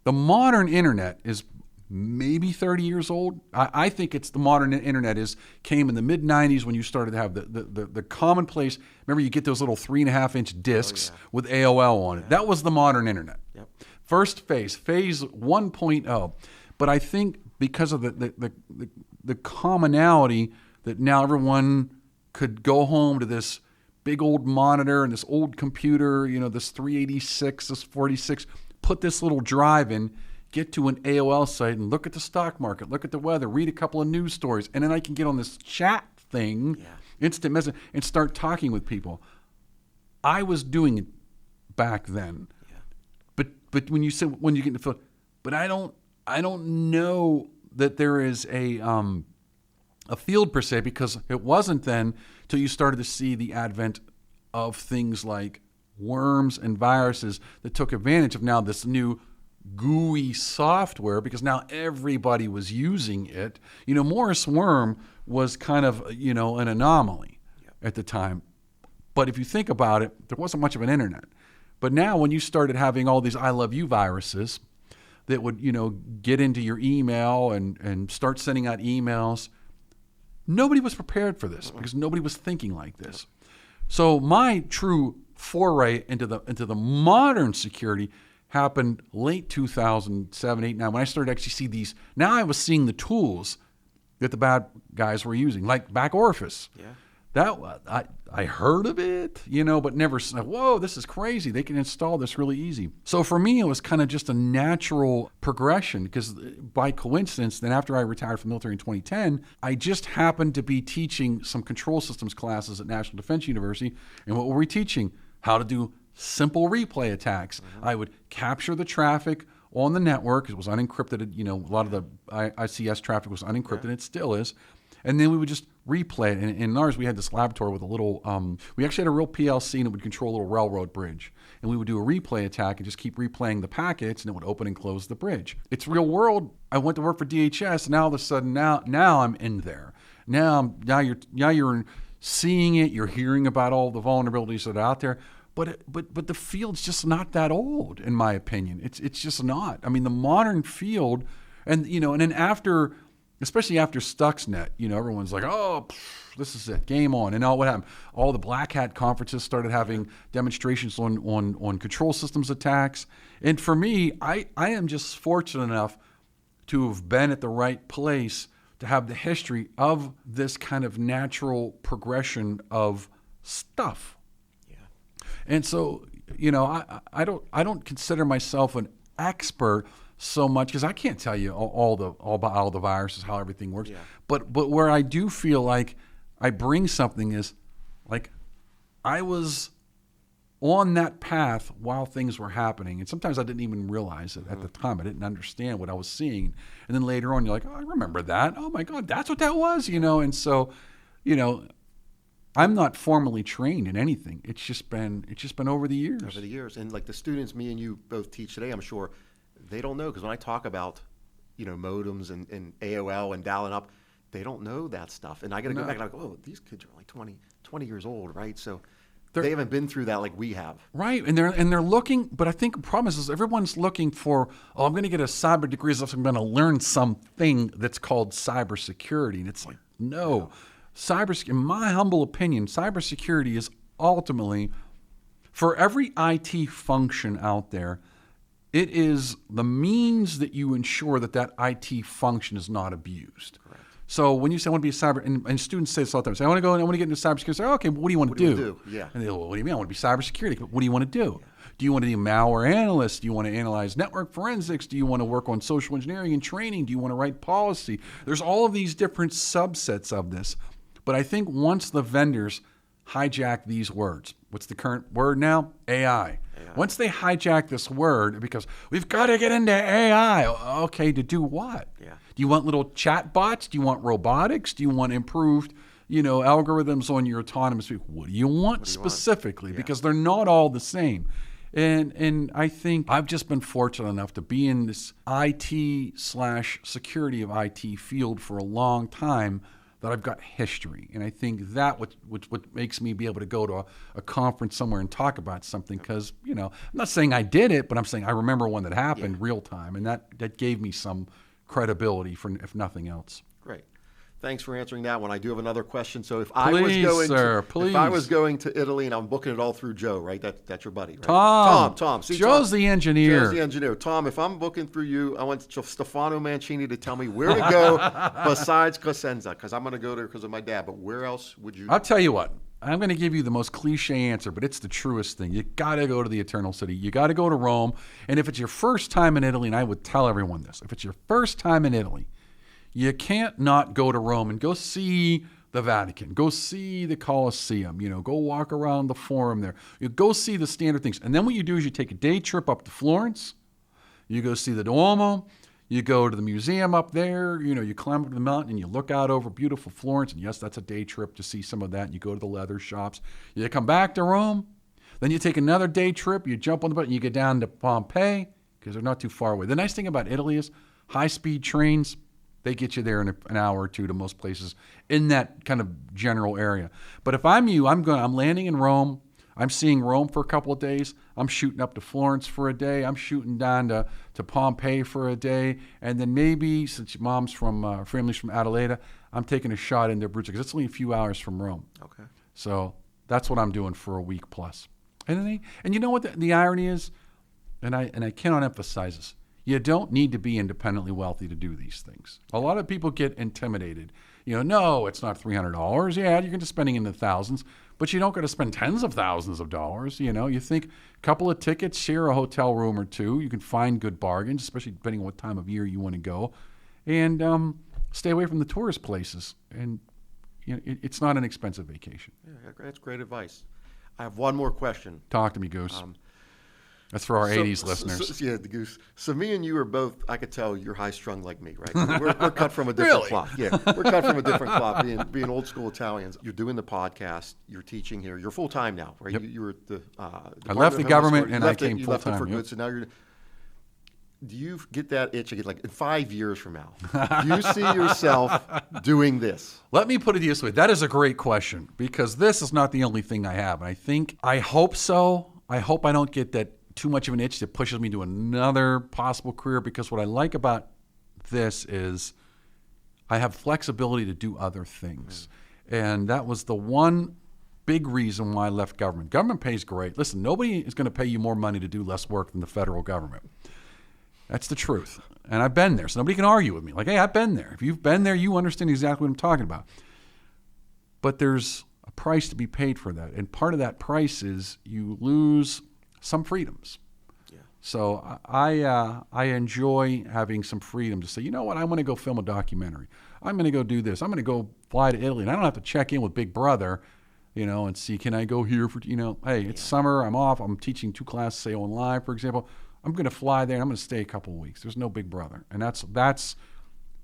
the modern internet is maybe 30 years old. I think it's the modern internet came in the mid-90s when you started to have the commonplace. Remember, you get those little 3.5-inch discs with AOL on it. Yeah. That was the modern internet. Yep. First phase 1.0. But I think because of the commonality that now everyone could go home to this big old monitor and this old computer, this 386, this 46, put this little drive in, get to an AOL site and look at the stock market, look at the weather, read a couple of news stories, and then I can get on this chat thing, instant message, and start talking with people. I was doing it back then. Yeah. But when you get into field, but I don't know that there is a field per se because it wasn't then till you started to see the advent of things like worms and viruses that took advantage of now this new GUI software because now everybody was using it. Morris Worm was kind of, an anomaly at the time. But if you think about it, there wasn't much of an internet. But now when you started having all these I love you viruses that would, get into your email and start sending out emails, nobody was prepared for this because nobody was thinking like this. So my true foray into the modern security happened late 2007, 8, 9, when I started to actually see these. Now I was seeing the tools that the bad guys were using, like back orifice. Yeah. That I heard of it, but never said, whoa, this is crazy. They can install this really easy. So for me, it was kind of just a natural progression because by coincidence, then after I retired from the military in 2010, I just happened to be teaching some control systems classes at National Defense University. And what were we teaching? How to do simple replay attacks. Mm-hmm. I would capture the traffic on the network. It was unencrypted. A lot of the ICS traffic was unencrypted. It still is. And then we would just replay it. And in ours, we had this laboratory with a little, we actually had a real PLC and it would control a little railroad bridge. And we would do a replay attack and just keep replaying the packets and it would open and close the bridge. It's real world. I went to work for DHS and now all of a sudden, now I'm in there. Now you're seeing it. You're hearing about all the vulnerabilities that are out there. But the field's just not that old, in my opinion. It's just not. I mean, the modern field, and then after, especially after Stuxnet, everyone's like, oh, this is it, game on. And what happened? All the black hat conferences started having demonstrations on control systems attacks. And for me, I am just fortunate enough to have been at the right place to have the history of this kind of natural progression of stuff. And so, I don't consider myself an expert so much because I can't tell you all about all the viruses, how everything works. Yeah. But where I do feel like I bring something is like I was on that path while things were happening. And sometimes I didn't even realize it at the time. I didn't understand what I was seeing. And then later on, you're like, oh, I remember that. Oh, my God, that's what that was, And so, I'm not formally trained in anything. It's just been over the years. Over the years. And like the students me and you both teach today, I'm sure they don't know, because when I talk about, modems and AOL and dialing up, they don't know that stuff. And I got to go back and I go, oh, these kids are like 20 years old, right? So they haven't been through that like we have. Right. And they're looking, but I think the problem is everyone's looking for, I'm going to get a cyber degree, so I'm going to learn something that's called cybersecurity. And it's like, no. In my humble opinion, cybersecurity is ultimately, for every IT function out there, it is the means that you ensure that IT function is not abused. Correct. So when you say I want to be a cyber, and students say this all the time, say I want to get into cybersecurity. Say, okay, well, what do you want to do? Yeah. And they go, well, what do you mean? I want to be cybersecurity. What do you want to do? Yeah. Do you want to be a malware analyst? Do you want to analyze network forensics? Do you want to work on social engineering and training? Do you want to write policy? There's all of these different subsets of this. But I think once the vendors hijack these words, what's the current word now? AI. Once they hijack this word, because we've got to get into AI. Okay, to do what? Yeah. Do you want little chat bots? Do you want robotics? Do you want improved, algorithms on your autonomous vehicle? What do you want specifically? Yeah. Because they're not all the same. And I think I've just been fortunate enough to be in this IT/security of IT field for a long time, that I've got history. And I think that what makes me be able to go to a conference somewhere and talk about something, because, I'm not saying I did it, but I'm saying I remember one that happened real time. And that gave me some credibility, for if nothing else. Great. Thanks for answering that one. I do have another question. So if If I was going to Italy and I'm booking it all through Joe, right? That's your buddy, right? Tom. See, Joe's the engineer. Joe's the engineer. Tom, if I'm booking through you, I want Stefano Mancini to tell me where to go besides Cosenza, because I'm going to go there because of my dad. But where else would you? I'll tell you what. I'm going to give you the most cliche answer, but it's the truest thing. You got to go to the Eternal City. You got to go to Rome. And if it's your first time in Italy, and I would tell everyone this, if it's your first time in Italy, you can't not go to Rome and go see the Vatican, go see the Colosseum, go walk around the Forum there. You go see the standard things. And then what you do is you take a day trip up to Florence. You go see the Duomo. You go to the museum up there. You climb up the mountain and you look out over beautiful Florence. And yes, that's a day trip to see some of that. And you go to the leather shops. You come back to Rome. Then you take another day trip. You jump on the boat and you get down to Pompeii, because they're not too far away. The nice thing about Italy is high-speed trains. They get you there in an hour or two to most places in that kind of general area. But if I'm you, I'm landing in Rome. I'm seeing Rome for a couple of days. I'm shooting up to Florence for a day. I'm shooting down to Pompeii for a day. And then maybe, since family's from Adelaide, I'm taking a shot into Abruzzo, because it's only a few hours from Rome. Okay. So that's what I'm doing for a week plus. And you know what the irony is? And I cannot emphasize this. You don't need to be independently wealthy to do these things. A lot of people get intimidated. No, it's not $300. Yeah, you're going to spending in the thousands, but you don't got to spend tens of thousands of dollars. You think a couple of tickets, share a hotel room or two. You can find good bargains, especially depending on what time of year you want to go, and stay away from the tourist places. And it's not an expensive vacation. Yeah, that's great advice. I have one more question. Talk to me, Goose. That's for our 80s listeners. Yeah, the Goose. So me and you are both, I could tell you're high-strung like me, right? We're cut from a different cloth. Yeah, we're cut from a different cloth, being old-school Italians. You're doing the podcast. You're teaching here. You're full-time now, right? Yep. You were at the I left the government and I came full-time. You left it for good, so now you're... do you get that itch again, like in 5 years from now? Do you see yourself doing this? Let me put it this way. That is a great question, because this is not the only thing I have. And I hope so. I hope I don't get that too much of an itch that pushes me to another possible career, because what I like about this is I have flexibility to do other things. And that was the one big reason why I left government. Government pays great. Listen, nobody is going to pay you more money to do less work than the federal government. That's the truth. And I've been there, so nobody can argue with me. Like, hey, I've been there. If you've been there, you understand exactly what I'm talking about. But there's a price to be paid for that. And part of that price is you lose some freedoms. Yeah. So I enjoy having some freedom to say, you know what, I'm going to go film a documentary. I'm going to go do this. I'm going to go fly to Italy. And I don't have to check in with Big Brother, and see, can I go here for, hey, it's summer, I'm off, I'm teaching 2 classes, say on live, for example. I'm going to fly there and I'm going to stay a couple of weeks. There's no Big Brother. And that's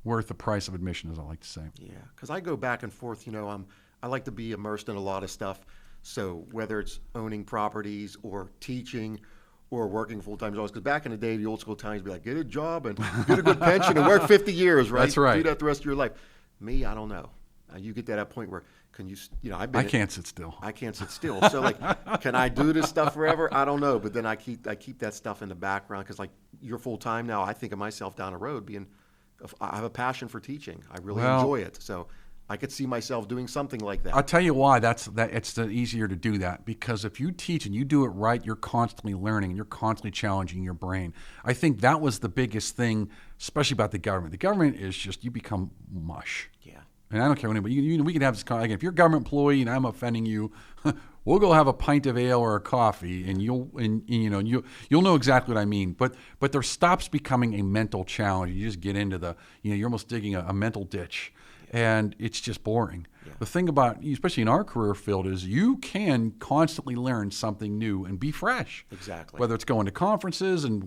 worth the price of admission, as I like to say. Yeah, because I go back and forth, I like to be immersed in a lot of stuff. So whether it's owning properties or teaching or working full-time jobs, because back in the day, the old school times be like, get a job and get a good pension and work 50 years, right? That's right. Do that the rest of your life. Me, I don't know. You get to that point where, can you, I can't sit still. I can't sit still. So like, can I do this stuff forever? I don't know. But then I keep that stuff in the background, because like, you're full time now. I think of myself down the road I have a passion for teaching. I really enjoy it. So I could see myself doing something like that. I'll tell you why it's easier to do that, because if you teach and you do it right, you're constantly learning and you're constantly challenging your brain. I think that was the biggest thing, especially about the government. The government is just, you become mush. Yeah. And I don't care what anybody, we can have this, again, if you're a government employee and I'm offending you, we'll go have a pint of ale or a coffee, and you'll know exactly what I mean. But there stops becoming a mental challenge. You just get into the, you're almost digging a mental ditch, and it's just boring. Yeah. The thing about, especially in our career field, is you can constantly learn something new and be fresh. Exactly. Whether it's going to conferences and,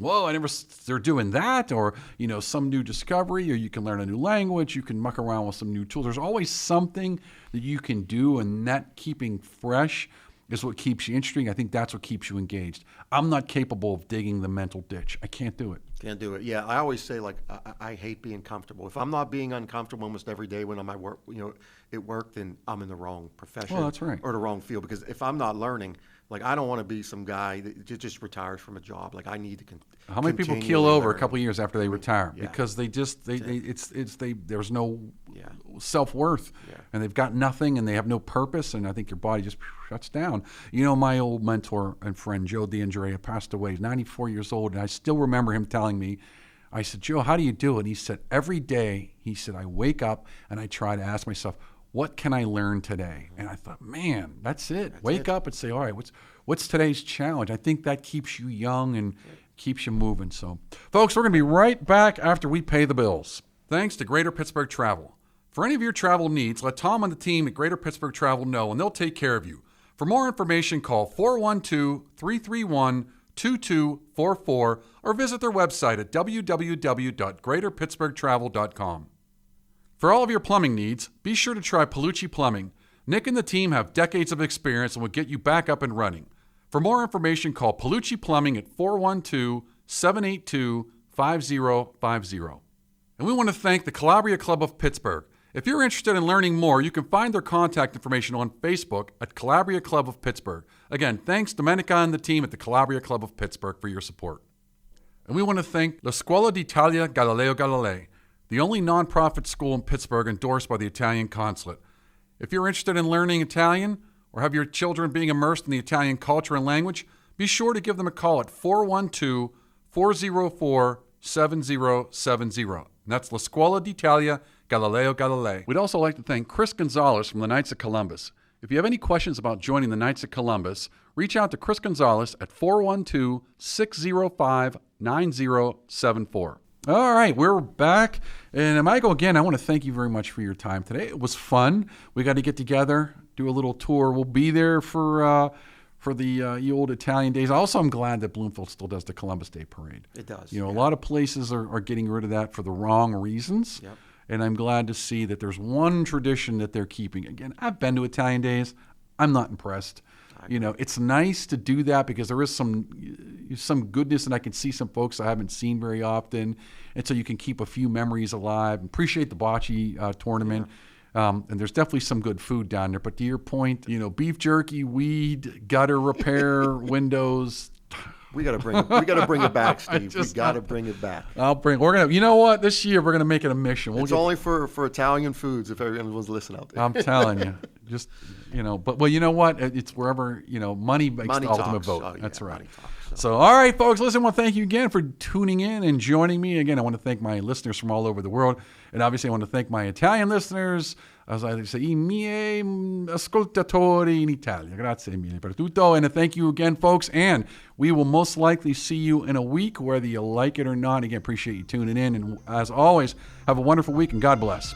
they're doing that, or, some new discovery, or you can learn a new language, you can muck around with some new tools. There's always something that you can do, and that keeping fresh is what keeps you interesting. I think that's what keeps you engaged. I'm not capable of digging the mental ditch. I can't do it. Can't do it. Yeah, I always say, like, I hate being comfortable. If I'm not being uncomfortable almost every day when I'm at work, at work, then I'm in the wrong profession. Well, that's right. Or the wrong field. Because if I'm not learning, like, I don't want to be some guy that just retires from a job. Like, I need to How many people keel over a couple of years after they retire? Yeah. Because there's no self-worth, and they've got nothing, and they have no purpose, and I think your body just shuts down. My old mentor and friend, Joe D'Andrea, passed away. He's 94 years old, and I still remember him telling me, I said, Joe, how do you do it? And he said, every day, I wake up and I try to ask myself, what can I learn today? And I thought, man, that's it. Wake up and say, all right, what's today's challenge? I think that keeps you young and keeps you moving. So, folks, we're going to be right back after we pay the bills. Thanks to Greater Pittsburgh Travel. For any of your travel needs, let Tom and the team at Greater Pittsburgh Travel know, and they'll take care of you. For more information, call 412-331-2244 or visit their website at www.greaterpittsburghtravel.com. For all of your plumbing needs, be sure to try Palucci Plumbing. Nick and the team have decades of experience and will get you back up and running. For more information, call Palucci Plumbing at 412-782-5050. And we want to thank the Calabria Club of Pittsburgh. If you're interested in learning more, you can find their contact information on Facebook at Calabria Club of Pittsburgh. Again, thanks Domenica and the team at the Calabria Club of Pittsburgh for your support. And we want to thank La Scuola d'Italia Galileo Galilei, the only nonprofit school in Pittsburgh endorsed by the Italian Consulate. If you're interested in learning Italian or have your children being immersed in the Italian culture and language, be sure to give them a call at 412-404-7070. And that's La Scuola d'Italia Galileo Galilei. We'd also like to thank Chris Gonzalez from the Knights of Columbus. If you have any questions about joining the Knights of Columbus, reach out to Chris Gonzalez at 412-605-9074. All right, we're back. And Michael, again, I want to thank you very much for your time today. It was fun. We got to get together, do a little tour. We'll be there for the old Italian days. Also, I'm glad that Bloomfield still does the Columbus Day Parade. It does. A lot of places are getting rid of that for the wrong reasons. Yep. And I'm glad to see that there's one tradition that they're keeping. Again, I've been to Italian days. I'm not impressed. It's nice to do that because there is some goodness, and I can see some folks I haven't seen very often, and so you can keep a few memories alive. Appreciate the bocce tournament. And there's definitely some good food down there. But to your point, beef jerky, weed, gutter repair, windows. We gotta bring it back, Steve. We gotta bring it back. You know what? This year we're gonna make it a mission. It's only for Italian foods. If everyone's listening out there, I'm telling you, just But you know what? It's wherever money makes the ultimate vote. Oh, That's right. Talks, so all right, folks. Listen, I want to thank you again for tuning in and joining me. Again, I want to thank my listeners from all over the world, and obviously I want to thank my Italian listeners. As I say, I miei ascoltatori in Italia. Grazie mille per tutto. And thank you again, folks. And we will most likely see you in a week, whether you like it or not. Again, appreciate you tuning in. And as always, have a wonderful week and God bless.